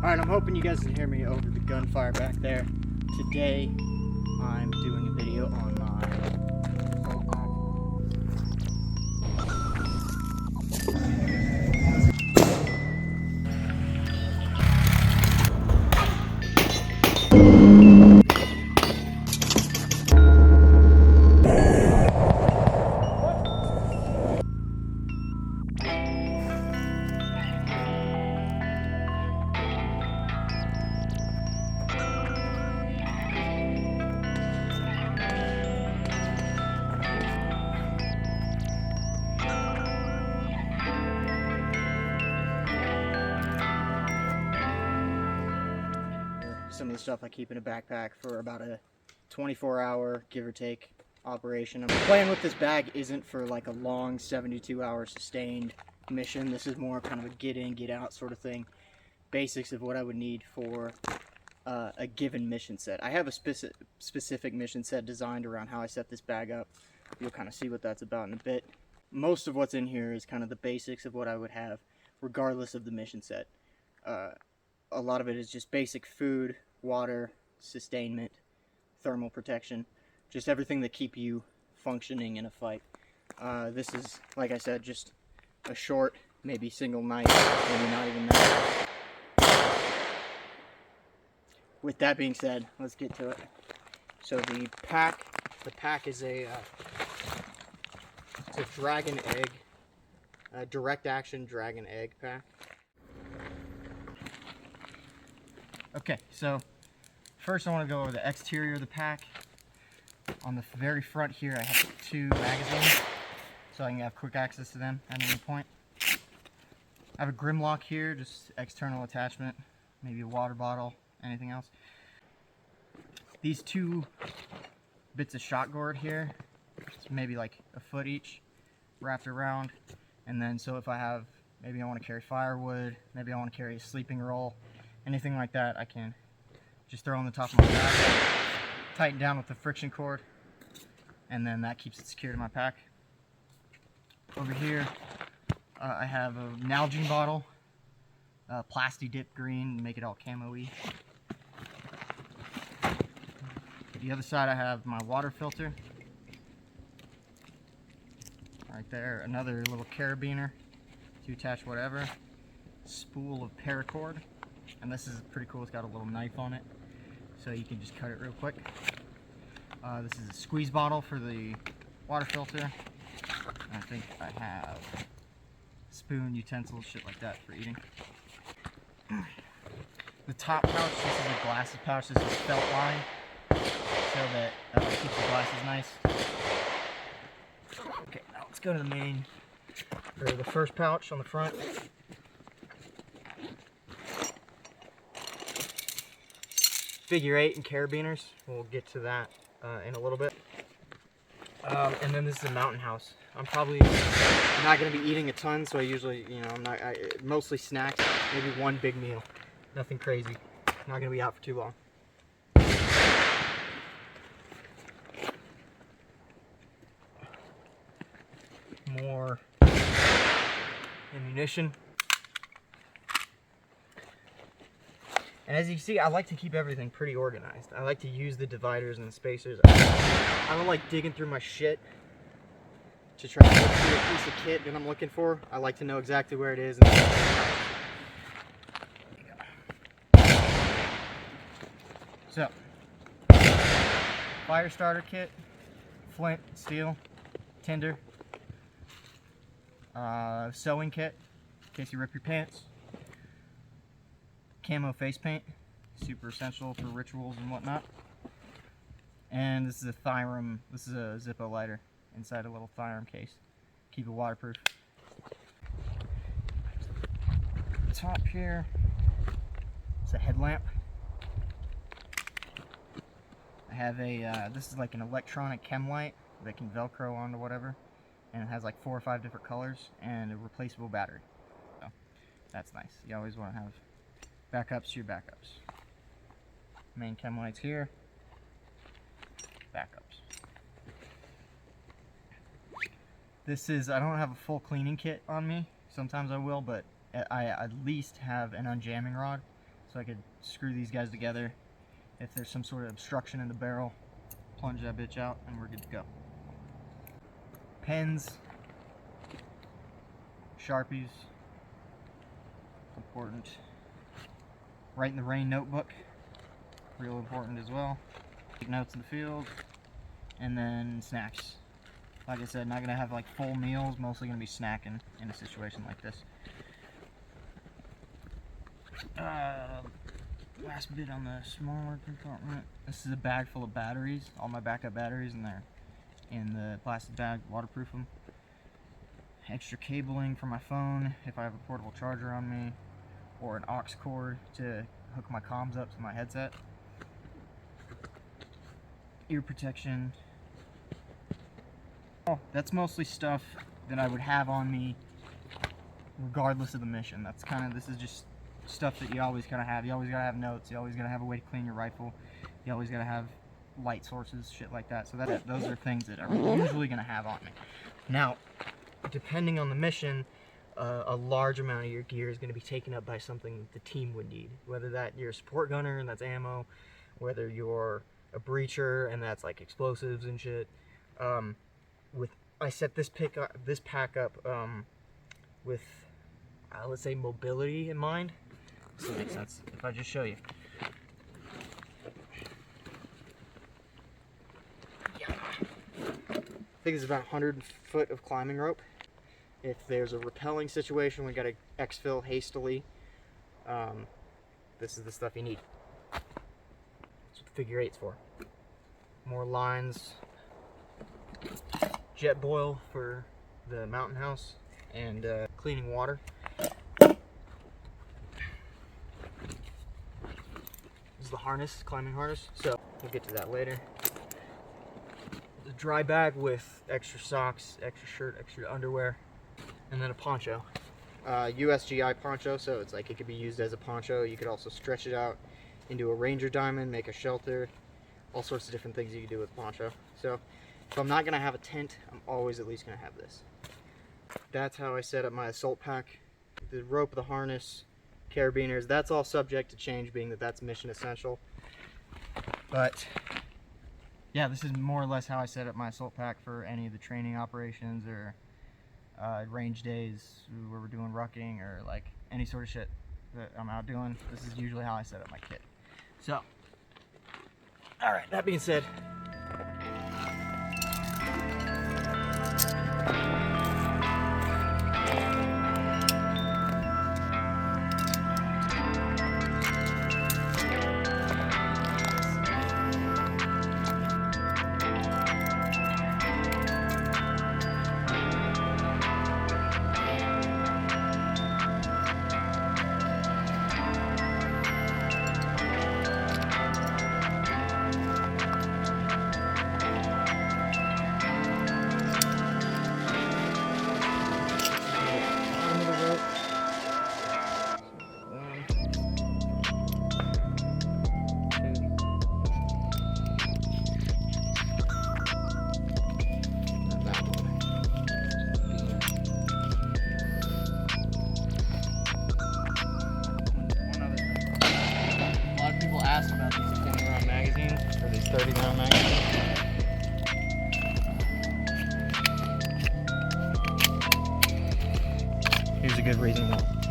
Alright, I'm hoping you guys can hear me over the gunfire back there. Today, I'm doing a video on my some of the stuff I keep in a backpack for about a 24-hour, give or take, operation. I'm playing with this bag isn't for like a long 72-hour sustained mission. This is more kind of a get in, get out sort of thing. Basics of what I would need for a given mission set. I have a specific mission set designed around how I set this bag up. You'll kind of see what that's about in a bit. Most of what's in here is kind of the basics of what I would have regardless of the mission set. A lot of it is just basic food, water, sustainment, thermal protection, just everything that keep you functioning in a fight. This is, like I said, just a short, maybe single night, maybe not even that. With that being said, let's get to it. So the pack is it's a dragon egg, a direct action dragon egg pack. Okay, so first I want to go over the exterior of the pack. On the very front here I have 2 magazines, so I can have quick access to them at any point. I have a Grimlock here, just external attachment, maybe a water bottle, anything else. These 2 bits of shot gourd here, it's maybe like a foot each, wrapped around. And then so if I have, maybe I want to carry firewood, maybe I want to carry a sleeping roll, anything like that, I can just throw on the top of my pack, tighten down with the friction cord, and then that keeps it secure to my pack. Over here, I have a Nalgene bottle, plasti dip green, make it all camo-y. The other side I have my water filter. Right there, another little carabiner to attach whatever. Spool of paracord. And this is pretty cool, it's got a little knife on it, so you can just cut it real quick. This is a squeeze bottle for the water filter. And I think I have spoon, utensils, shit like that for eating. The top pouch, this is a glasses pouch, this is felt line, so that keeps the glasses nice. Okay, now let's go to the main, or the first pouch on the front. Figure 8 and carabiners. We'll get to that in a little bit. And then this is a mountain house. I'm probably not going to be eating a ton, so I usually, mostly snacks, maybe one big meal. Nothing crazy. Not going to be out for too long. More ammunition. And as you can see, I like to keep everything pretty organized. I like to use the dividers and the spacers. I don't like digging through my shit to try to look through a piece of kit that I'm looking for. I like to know exactly where it is. So, fire starter kit, flint, steel, tinder, sewing kit in case you rip your pants. Camo face paint, super essential for rituals and whatnot. And this is a Thyrum, this is a Zippo lighter inside a little Thyrum case. Keep it waterproof. Top here, it's a headlamp. I have a, this is like an electronic chem light that can Velcro onto whatever. And it has like 4 or 5 different colors and a replaceable battery. So that's nice. You always want to have backups to your backups. Main chem lights here. Backups. This is, I don't have a full cleaning kit on me. Sometimes I will, but I at least have an unjamming rod. so I could screw these guys together. If there's some sort of obstruction in the barrel, plunge that bitch out and we're good to go. Pens, Sharpies, important. Write in the rain notebook, real important as well. Take notes in the field, and then snacks. Like I said, not gonna have like full meals, mostly gonna be snacking in a situation like this. Last bit on the smaller compartment. This is a bag full of batteries, all my backup batteries, and they're in the plastic bag, waterproof them. Extra cabling for my phone if I have a portable charger on me, or an aux cord to hook my comms up to my headset. Ear protection. Oh, that's mostly stuff that I would have on me regardless of the mission. That's kind of, this is just stuff that you always gotta have. You always gotta have notes, you always gotta have a way to clean your rifle, you always gotta have light sources, shit like that. So those are things that I'm usually gonna have on me. Now, depending on the mission, a large amount of your gear is going to be taken up by something the team would need. Whether that you're a support gunner and that's ammo, whether you're a breacher and that's like explosives and shit. I set this pack up with let's say mobility in mind. This will make sense if I just show you. I think it's about 100 foot of climbing rope. If there's a rappelling situation, we gotta exfil hastily. This is the stuff you need. That's what the figure 8's for. More lines, jet boil for the mountain house, and cleaning water. This is the harness, climbing harness. So we'll get to that later. The dry bag with extra socks, extra shirt, extra underwear. And then a poncho, USGI poncho, so it's like it could be used as a poncho. You could also stretch it out into a ranger diamond, make a shelter, all sorts of different things you can do with poncho. So if I'm not gonna have a tent, I'm always at least gonna have this. That's how I set up my assault pack. The rope, the harness, carabiners, that's all subject to change, being that that's mission essential. But yeah, this is more or less how I set up my assault pack for any of the training operations or range days where we're doing rucking or like any sort of shit that I'm out doing. This is usually how I set up my kit. So, alright, that being said, asked about these 20-round magazines, or these 30-round magazines. Here's a good reason why.